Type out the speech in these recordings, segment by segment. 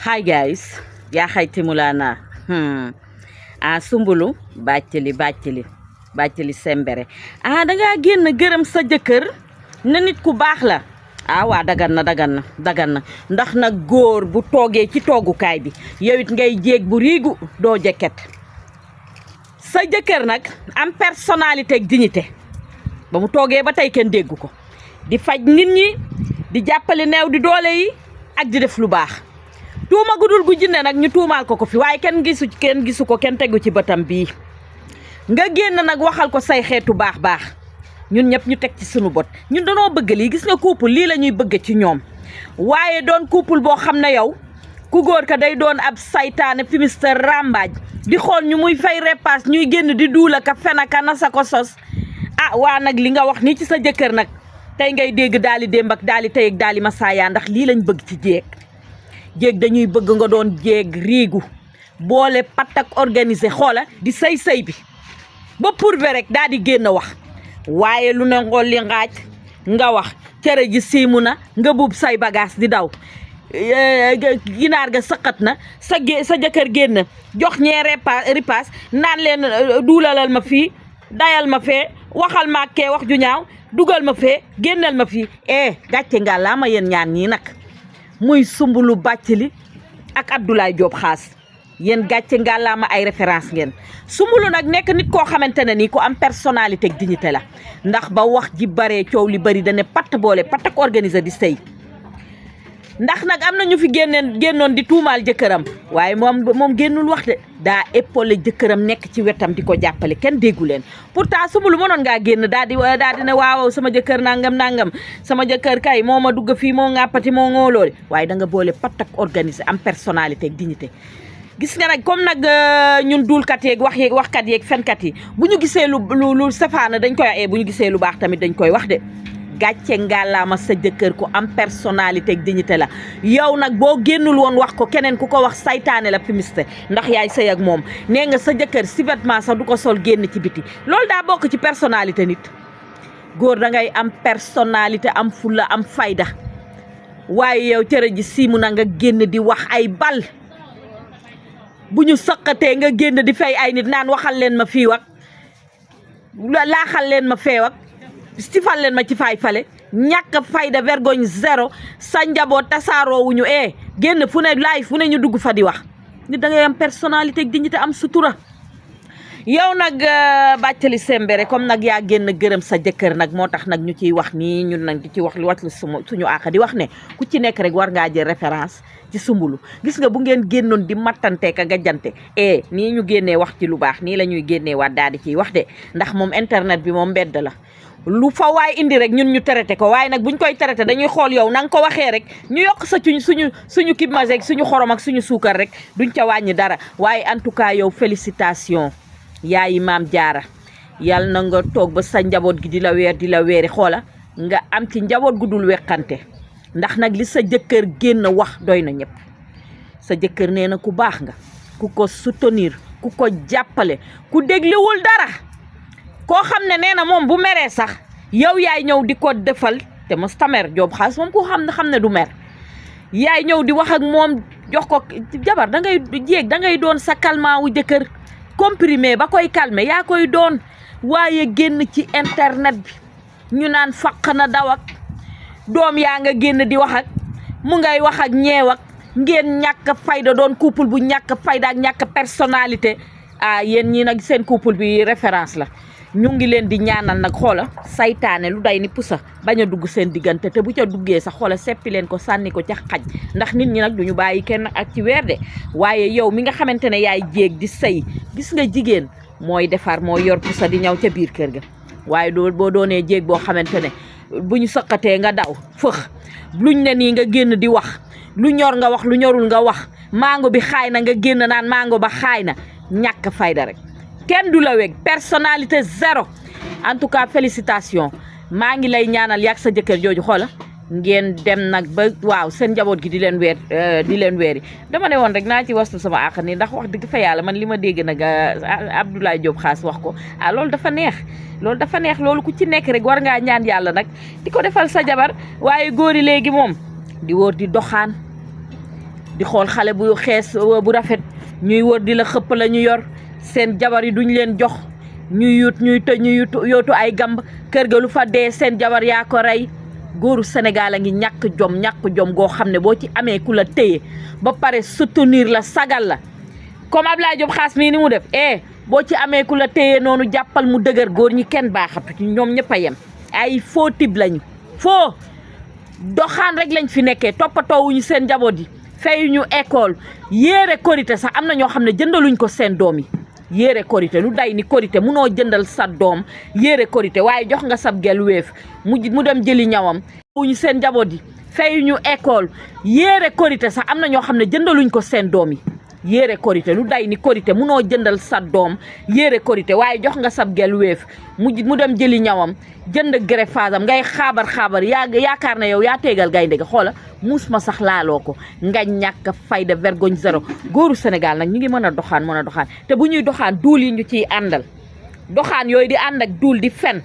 Hi guys, yaa xayti mulana Sumbulu bàccali sembere dangaa génn gërëm sa jëkkër na nit ku baax la waa dagan na ndax nag góor bu toogee ci toogukaay bi yow it ngay jéeg bu riigu doo jekket sa jëkkër nag am personnalité ak dignité ba mu toogee ba tey kenn déggu ko di faj nit ñi di jàppale neew di doole yi ak di def lu baax tuuma gudul gu jinne nag ñu tuumaal ko fi waaye kenn gisu ko kenn tegu ci bëtam bii nga génn nag waxal ko say xeetu baax ñun ñëpp ñu teg ci sunu bot ñun danoo bëgg lii gis nga couple lii la ñuy bëgg ci ñoom waaye doon couple boo xam ne yow ku góor ka day doon ab saytaane fimiste rambaaj di xool ñu muy fay repasse ñuy génn di duula ka fenaka nasa ko sos waa nag li nga wax nii ci sa jëkkër nag tey ngay dégg daali démb ak daali tey ak daali masaaya ndax lii lañ bëgg ci jéeg dañuy bëgg nga doon jéeg riigu boole patak organisé xoola di sëy bi ba pourve rek daal di génn wax waaye lu ne ngool li ngaaj nga wax cere ji siimu na nga buub say bagage di daw ginaar ga sëqat na sa jëkkër génn jox ñee ripaas naan leen duulalal ma fii dayal ma fee waxal ma kee wax ju ñaaw dugal ma fee génnal ma fii gàcce nga laa ma yéen ñaan ñii nag muy Sumbulu Bathily ak Abdoulaye Diop Khass yéen gàcce ngàllaama ay référence ngeen Sumbulu nag nekk nit koo xamante ne nii ku am personnalité ak dignité la ndax ba wax ji baree coow li bari dane patt boole patt ak organisé di sëy ndax nag am na ñu fi génnoon di tuumaal jëkkëram waaye moom génnul wax de daa épaulé jëkkëram nekk ci wetam di ko jàppale kenn déggu leen pourtant Sumbulu mënoon ngaa génn daal di ne waaw sama jëkkër nangam sama jëkkër kay moo ma dugg fii moo ŋàppati moo ngóoloole waaye da nga boole patt ak organisé am personnalité ak dignité gis nga nag comme nag ñun duulkat yeeg waxkat yeeg fenkat yi bu ñu gisee lu safaana dañ koy bu ñu gisee lu baax tamit dañ koy wax de gàcce ngàllaama sa jëkkër ku am personnalité ak dignité la yow nag boo génnul woon wax ko keneen ku ko wax saytaane la fimiste ndax yaay sëy ak moom nee nga sa jëkkër si vêtement sax du ko sol génn ci biti loolu daa bokk ci personnalité nit góor da ngay am personnalité am fulla am fayda waaye yow cere ji siimu na nga génn di wax ay bal bu ñu sëqatee nga génn di fay ay nit naan waxal leen ma fii wak laaxal leen ma feewak stifal leen ma ci fale ñàkk fayda vergogne zéro sa njaboot tasaaroowuñu génn fu ne live fu ne ñu dugg fa di wax nit da ngay am personnalité ak dignité am sutura yow nag Bathily Sembere comme nag yaa génn gërëm sa jëkkër nag moo tax nag ñu ciy wax nii ñun nag di ci wax lu wàcc suñu àq di wax ne ku ci nekk rek war ngaa jël référence ci Sumbulu gis nga bu ngeen génnoon di mattante ka gajjante nii ñu génnee wax ci lu baax nii la ñuy génnee waat daal di ciy wax de ndax moom internet bi moom mbedd la lu fa waay indi rek ñun ñu traité ko waaye nag buñ koy traité dañuy xool yow na nga ko waxee rek ñu yokk sa suñu kibmase ak suñu xorom ak suñu suukar rek duñ ca wàññi dara waaye en tout cas yow félicitation yaayi Maam Jaara yal na nga toog ba sa njaboot gi di la weeri xoola nga am ci njaboot gu dul weqante ndax nag li sa jëkkër génn wax doy na ñëpp sa jëkkër nee na ku baax nga ku ko soutenir ku ko jàppale ku dégliwul dara koo xam ne nee na moom bu meree sax yow yaay ñëw di ko defal te mos tamer Diop Khass moom ku xam ne du mer yaay ñëw di wax ak moom jox ko jabar da ngay doon sa calmant wu jëkkër comprimé ba koy calmer yaa koy doon waaye génn ci internet bi ñu naan faq na daw ak doom yaa nga génn di wax ak mu ngay wax ak ñeew ak ngeen ñàkk fayda doon couple bu ñàkk fayda ak ñàkk personnalité yéen ñii nag seen couple bi référence la ñu ngi leen di ñaanal nag xoola saytaane lu day ni pusa bañ a dugg seen diggante te bu ca duggee sax xoola seppi leen ko sànni ko ca xaj ndax nit ñi nag duñu bàyyi kenn ak ci weer de waaye yow mi nga xamante ne yaay jéeg di sëy gis nga jigéen mooy defar moo yor pusa di ñëw ca biir kër ga waaye boo doonee jéeg boo xamante ne bu ñu sëqatee nga daw fëx luñ ne nii nga génn di wax lu ñor nga wax lu ñorul nga wax mango bi xaay na nga génn naan mango ba xaay na ñàkk fayda rek kenn du la weg personnalité zéro en tout cas félicitation maa ngi lay ñaanal yàgg sa jëkkër jooju xoola ngeen dem nag ba waaw seen njaboot gi di leen weeri dama ne woon rek naa ci wastu sama àq nii ndax wax dëgg fa yàlla man li ma dégg nag Abdoulaye Diop Khass wax ko loolu dafa neex loolu ku ci nekk rek war ngaa ñaan yàlla nag di ko defal sa jabar waaye góor yi léegi moom di wóor di doxaan di xool xale bu xees bu rafet ñuy wër di la xëpp la ñu yor seen jabar yi duñ leen jox ñuy yut ñuy tëj ñuy yootu ay gamb kër ga lu fa dee seen jabar yaa ko rey. góoru Sénégal a ngi ñàkk jom goo xam ne boo ci amee ku la téye ba pare soutenir la sagal la comme Abdoulaye Diop Khass mii ni mu def boo ci amee ku la téye noonu jàppal mu dëgër. góor ñi kenn baaxatu ci ñoom ñëpp a yem ay faux type lañu faux doxaan rek lañ fi nekkee toppatoowuñu seen njaboot yi fayuñu école yéere korité sax am na ñoo xam ne jëndaluñ ko seen doom yi yéere korité lu day ni korité munoo jëndal sa doom yéere korité waaye jox nga sab gel weef mu dem jëli ñawam wuñu seen njaboot yi fayuñu école yéere korité sax am na ñoo xam ne jëndaluñ ko seen doom yi yéere korité lu day ni korité munoo jëndal sa doom yéere korité waaye jox nga sab gel weef mu dem jëli ñawam jënd greffage am ngay xaabar yaakaar na yow yaa teegal gaynde ga xoola muus ma sax laaloo ko nga ñàkk fayda vergogne zéro. góoru Sénégal nag ñu ngi mën a doxaan te bu ñuy doxaan duul yi ñu ciy àndal doxaan yooyu di ànd ak duul di fen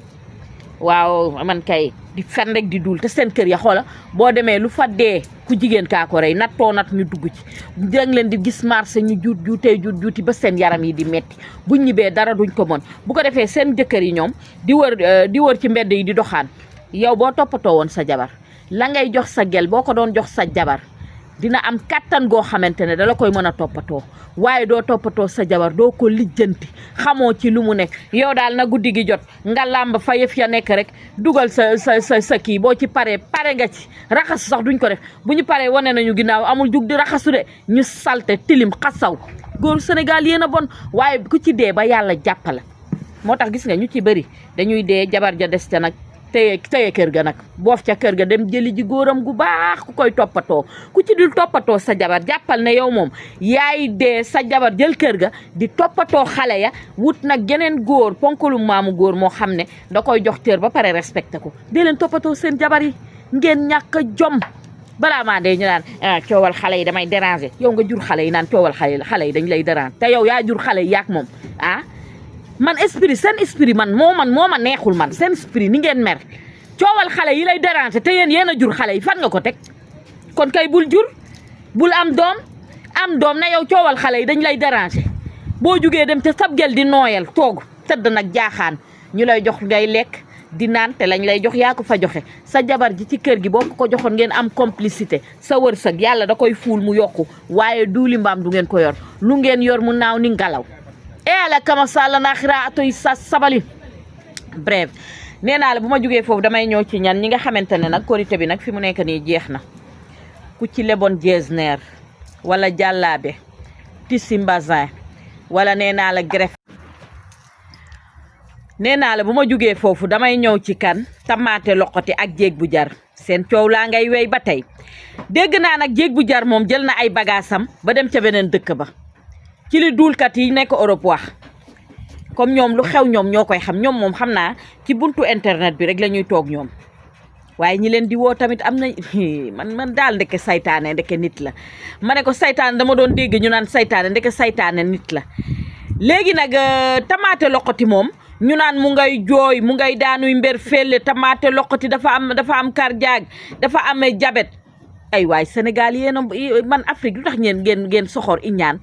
waaw man kay di fen rek di duul te seen kër ya xoola boo demee lu fa dee ku jigéen kaa ko rey nattoo nat ñu dugg ci dang leen di gis marché ñu juuti ba seen yaram yi di metti buñ ñibbee dara duñ ko mën bu ko defee seen jëkkër yi ñoom di wër ci mbedd yi di doxaan. yow boo toppatoo woon sa jabar la ngay jox sa gel boo ko doon jox sa jabar dina am kattan goo xamante ne dala koy mën a toppatoo waaye doo toppatoo sa jabar doo ko lijjanti xamoo ci lu mu nekk yow daal na guddi gi jot nga làmb fa yëf ya nekk rek dugal sa kii boo ci pare nga ci raxasu sax duñ ko def bu ñu paree wane nañu ginnaaw amul jug di raxasu de ñu salte tilim xasaw. góoru Sénégal yéen a bon waaye ku ci dee ba yàlla jàppale moo tax gis nga ñu ci bëri dañuy dee jabar ja des ca nag téye kër ga nag boof ca kër ga dem jëli ji góoram gu baax ku koy toppatoo ku ci dul toppatoo sa jabar jàppal ne yow moom yaay dee sa jabar jël kër ga di toppatoo xale ya wut nag geneen góor ponkalu maamu góor moo xam ne da koy jox cër ba pare respecté ko. dee leen toppatoo seen jabar yi ngeen ñàkk jom balaa maa dee ñu naan coowal xale yi damay déranger yow nga jur xale yi naan coowal xale yi dañ lay déranger te yow yaa jur xale yi yaak moom man seen esprit man moo ma neexul man seen esprit ni ngeen mer coowal xale yi lay déranger te yéen a jur xale yi fan nga ko teg kon kay bul jur bul am doom na yow coowal xale yi dañ lay déranger boo jugee dem ca sab gel di nooyal toog tëdd nag jaaxaan ñu lay jox ngay lekk di naan te lañ lay jox yaa ko fa joxe sa jabar ji ci kër gi boo ko joxoon ngeen am complicité sa wërsëg yàlla da koy fuul mu yokku waaye duuli mbaam du ngeen ko yor lu ngeen yor mu naaw ni ngalaw ala kama sala naaxira atoy sa sabali. bref nee naa la bu ma jógee foofu damay ñëw ci ñi nga xamante ne nag korité bi nag fi mu nekk nii jeex na ku ci lebon jesner wala jàllaabe tissu mbasin wala nee naa la greffe. nee naa la bu ma jógee foofu damay ñëw ci kan tamaate loqati ak jéeg bu jar seen coow laa ngay wey ba tey dégg naa nag jéeg bu jar moom jël na ay bagaasam ba dem ca beneen dëkk ba ci li duulkat yi nekk Europe wax comme ñoom lu xew ñoom ñoo koy xam ñoom moom xam naa ci buntu internet bi rek la ñuy toog ñoom waaye ñi leen di woo tamit am na man daal ndeke saytaane ndeke nit la ma ne ko saytaane dama doon dégg ñu naan saytaane ndeke saytaane nit la. léegi nag tamaate loqati moom ñu naan mu ngay jooy mu ngay daanuy mber felle tamaate loqati dafa am cardiaque dafa amee diabète ay waay Sénégal yéen man Afrique lu tax ngeen soxor iñaan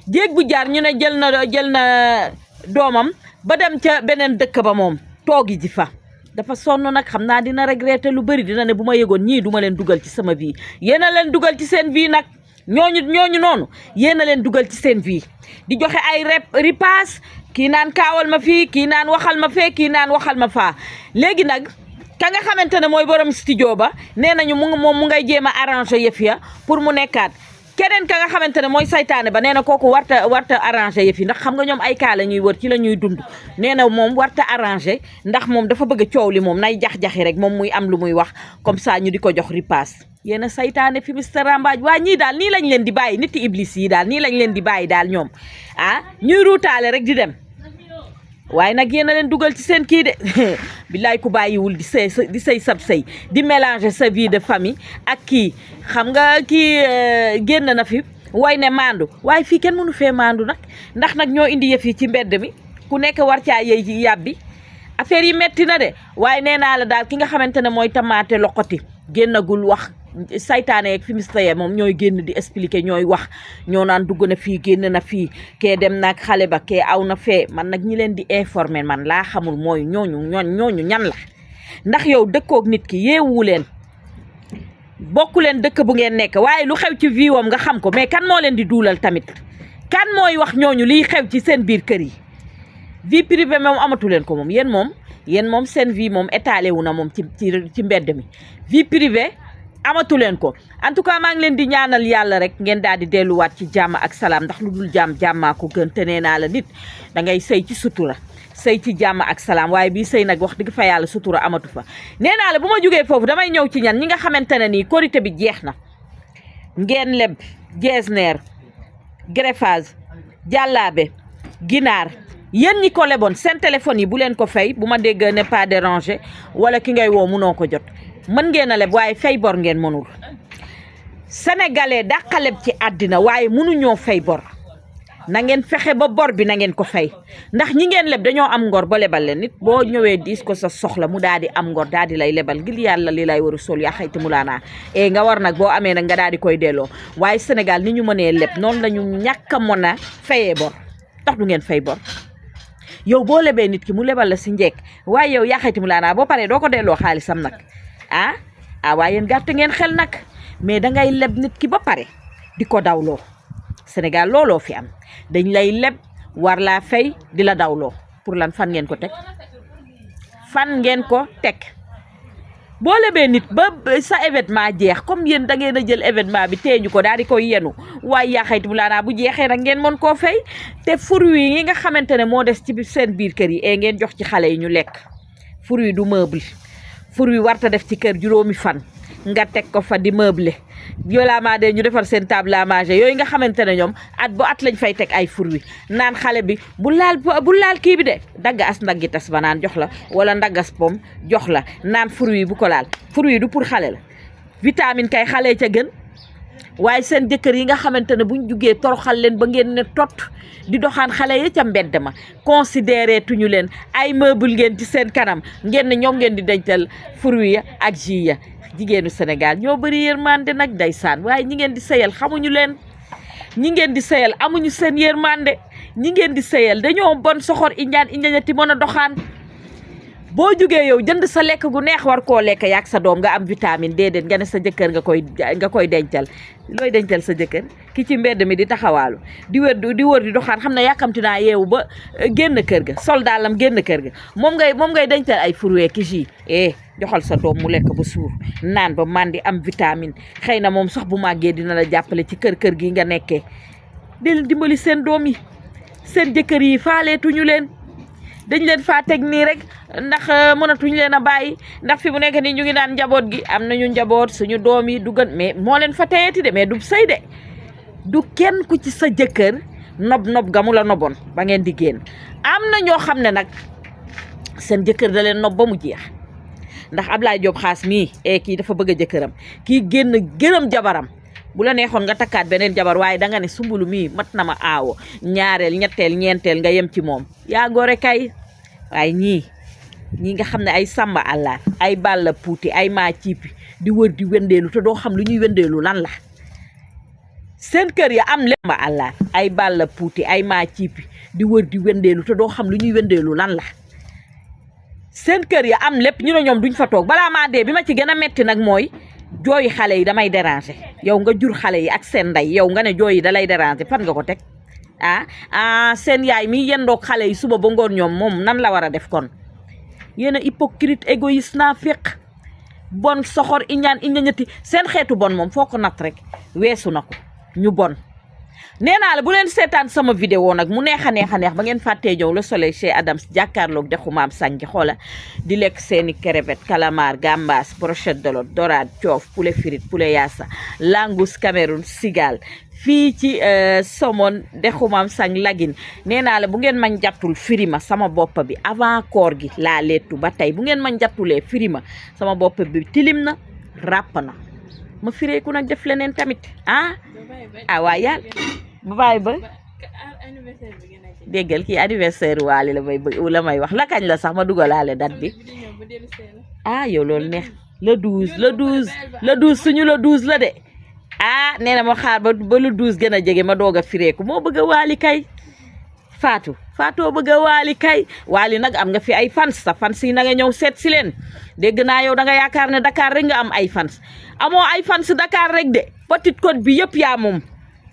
jéeg bu jaar ñu ne jël na doomam ba dem ca beneen dëkk ba moom toogi ji fa dafa sonn nag xam naa dina regretter lu bëri dina ne bu ma yëgoon ñii duma leen dugal ci sama vie yéen a leen dugal ci seen vie nag ñooñu noonu yéen a leen dugal ci seen vie di joxe ay ripaas kii naan kaawal ma fii kii naan waxal ma fee kii naan waxal ma faa léegi nag ka nga xamante ne mooy borom studio ba nee nañu moom mu ngay jéem a arranger yëf ya pour mu nekkaat keneen ka nga xamante ne mooy saytaane ba nee na kooku warta arrangé yëf yi ndax xam nga ñoom ay kaa la ñuy wër ci la ñuy dund nee na moom warta arrangé ndax moom dafa bëgg coow li moom nay jax-jaxi rek moom muy am lu muy wax comme ça ñu di ko jox ripaas yéen a saytaane fi Mister Rambaaj waa ñii daal nii lañ leen di bàyyi nit iblis yi daal nii lañ leen di bàyyi daal ñoom ñuy ruutaale rek di dem waaye nag yéen a leen dugal ci seen kii de billaay ku bàyyiwul di sëy sab sëy di mélanger sa vie de famille ak kii xam nga kii génn na fi way ne maandu waaye fii kenn mënu fee maandu nag ndax nag ñoo indi yëf yi ci mbedd mi ku nekk war caa yey ci yàbbi affaire yi metti na de waaye nee naa la daal ki nga xamante ne mooy tamaate loqoti génnagul wax saytaane yeeg fi mistayee moom ñooy génn di expliquer ñooy wax ñoo naan dugg na fii génn na fii kee dem naag xale ba kee aw na fee man nag ñi leen di informer man laa xamul mooy ñooñu ñan la ndax yow dëkkoog nit ki yeewu leen bokku leen dëkk bu ngeen nekk waaye lu xew ci vie wam nga xam ko mais kan moo leen di duulal tamit kan mooy wax ñooñu liy xew ci seen biir kër yi vie privée moom amatu leen ko moom yéen moom seen vie moom étalé wu na moom ci mbedd mi vie privée amatu leen ko en tout cas maa ngi leen di ñaanal yàlla rek ngeen daal di delluwaat ci jàmm ak salaam ndax lu dul jàmmaa ko gën te nee naa la nit da ngay sëy ci sutura sëy ci jàmm ak salaam waaye bii sëy nag wax dëgg fa yàlla sutura amatu fa nee naa la bu ma jógee foofu damay ñëw ci ñi nga xamante ne nii korité bi jeex na ngeen leb geesneer greffage jàllaabe ginaar yéen ñi ko leboon seen téléphone yi bu leen ko fay bu ma dégg ne pas déranger wala ki ngay woo munoo ko jot mën ngeen a leb waaye fay bor ngeen mënul sénégalais dàqa leb ci àddina waaye mënuñoo fay bor na ngeen fexe ba bor bi na ngeen ko fay ndax ñi ngeen leb dañoo am ngor ba lebal leen nit boo ñëwee diis ko sa soxla mu daal di am ngor daal di lay lebal ngir yàlla li lay war a sol yaa xayti mu laanaa nga war nag boo amee nag nga daal di koy delloo waaye Sénégal ni ñu mënee leb noonu la ñu ñàkk a mën a fayee bor tax du ngeen fay bor yow boo lebee nit ki mu lebal la si njekk waaye yow yaa xayti mu laanaa boo paree doo ko delloo xaalisam nag waaye yéen gàtt ngeen xel nag mais dangay leb nit ki ba pare di ko dawloo Sénégal looloo fi am dañ lay leb war laa fay di la dawloo pour lan fan ngeen ko teg boo lebee nit ba sa événement jeex comme yéen da ngeen a jël événement bi teeñu ko daal di koy yenu waaye yaa xayti mu laanaa bu jeexee nag ngeen mën koo fay te fruit yi nga xamante ne moo des ci seen biir kër yi ngeen jox ci xale yi ñu lekk fruit du meuble fruit warta def ci kër juróomi fan nga teg ko fa di meuble yolaamaa de ñu defar seen table à manger yooyu nga xamante ne ñoom at bu at lañ fay teg ay fruit naan xale bi bu laal kii bi de dagg as ndaggi tas ba naan jox la wala ndaggas pom jox la naan fruit bu ko laal fruit du pour xale la vitamine kay xale ca gën waaye seen jëkkër yi nga xamante ne buñ jugee toroxal leen ba ngeen ne tot di doxaan xale ya ca mbedd ma considéré tuñu leen ay meuble ngeen ci seen kanam ngeen ne ñoom ngeen di dencal fruit ya ak jus ya jigéenu Sénégal ñoo bëri yërmande nag ndeysaan waaye ñi ngeen di sëyal xamuñu leen ñi ngeen di sëyal amuñu seen yërmande ñi ngeen di sëyal dañoo bon soxor iñañati mën a doxaan boo jógee yow jënd sa lekk gu neex war koo lekk yaag sa doom nga am vitamine déedéet nga ne sa jëkkër nga koy dencal looy dencal sa jëkkër ki ci mbedd mi di taxawaalu di wër di doxaan xam ne yàkkamti naa yeewu ba génn kër ga soldaalam génn kër ga moom ngay dencal ay fruits ki jus joxal sa doom mu lekk ba suur naan ba mandi am vitamine xëy na moom sax bu màggee dina la jàppale ci kër gi nga nekkee di dimbali seen doom yi seen jëkkër yi faaleetuñu leen dañ leen faa teg nii rek ndax mënatuñ leen a bàyyi ndax fi mu nekk nii ñu ngi naan njaboot gi am nañu njaboot suñu doom yi du gën mais moo leen fa teyeti de mais du sëy de du kenn ku ci sa jëkkër nob ga mu la noboon ba ngeen di génn am na ñoo xam ne nag seen jëkkër da leen nob ba mu jeex ndax Ablaye Diop xaas mii kii dafa bëgg a jëkkëram kii génn gërëm jabaram bu la neexoon nga takkaat beneen jabar waaye danga ne sumbulu mii mat na ma aawo ñaareel ñetteel ñeenteel nga yem ci moom yaa gore kay waaye ñii nga xam ne ay samba àllaar ay balla puuti ay maa ciipi di wër di wendeelu te doo xam lu ñuy wendeelu lan la seen kër ya am lépp samba àllaar ay balla puuti ay maa ciipi di wër di wendeelu te doo xam lu ñuy wendeelu lan la seen kër ya am lépp ñu ne ñoom duñ fa toog balaa maa dee bi ma ci gën a metti nag mooy jooyi xale yi damay déranger yow nga jur xale yi ak seen ndey yow nga ne jooy yi dalay déranger fan nga ko teg seen yaay mi yendoog xale yi suba ba ngoon ñoom moom nan la war a def kon yéen a hypocrite égoïste naa féq bon soxor iñañati seen xeetu bon moom foo ko natt rek weesu na ko ñu bon nee naa la bu leen seetaan sama vidéo nag mu neex a neex ba ngeen fàttee ñëw Le Soleil chez Adams jàkkaarloog dexu maam sàngi xoola di lekk seeni crevette calamar gambas brochette de lot dorade coof poulet frite poulet yassa langous Cameroun cigale fii ci somon dexu maam sang lagin nee naa la bu ngeen mañ jàttul firima sama bopp bi avant koor gi laa leetu ba tey bu ngeen mañ jàttulee firima sama bopp bi tilim na ràpp na ma fireeku nag def leneen tamit waa yàlla ba bàyyi ba déggal kii anniversaire waali la may wax la kañ la sax ma dugalaale date bi yow loolu neex le 12 suñu le 12 la de ah nee na ma xaar ba le 12 gën a jege ma doog a fireeku moo bëgg a waali kay Fatou bëgg a waali kay waali nag am nga fi ay fans sa fans yi na nga ñëw seet si leen dégg naa yow da nga yaakaar ne Dakar rek nga am ay fans amoo ay fans Dakar rek de Petite Côte bi yëpp yaa moom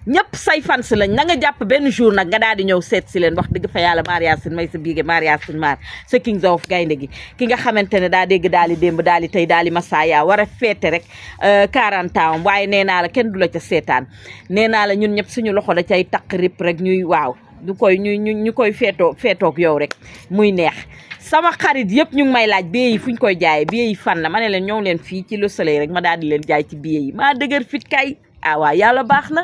ñëpp say fans lañ na nga jàpp benn jour nag nga daal di ñëw seet si leen wax dëgg fa yàlla Mariasine may sa biige Mariasine Mar sa Kings of gaynde gi ki nga xamante ne daa dégg daal di démb daal di tey daal di masaya war a feete rek 40 ans waaye nee naa la kenn du la ca seetaan nee naa la ñun ñëpp suñu loxo da cay taq rip rek ñuy waaw ñu koy feetoog yow rek muy neex sama xarit yëpp ñu ngi may laaj billet yi fu ñu koy jaayee billet yi fan la ma ne leen ñëw leen fii ci Le Soleil rek ma daal di leen jaay ci billet yi maa dëgër fit kay ah waa yàlla baax na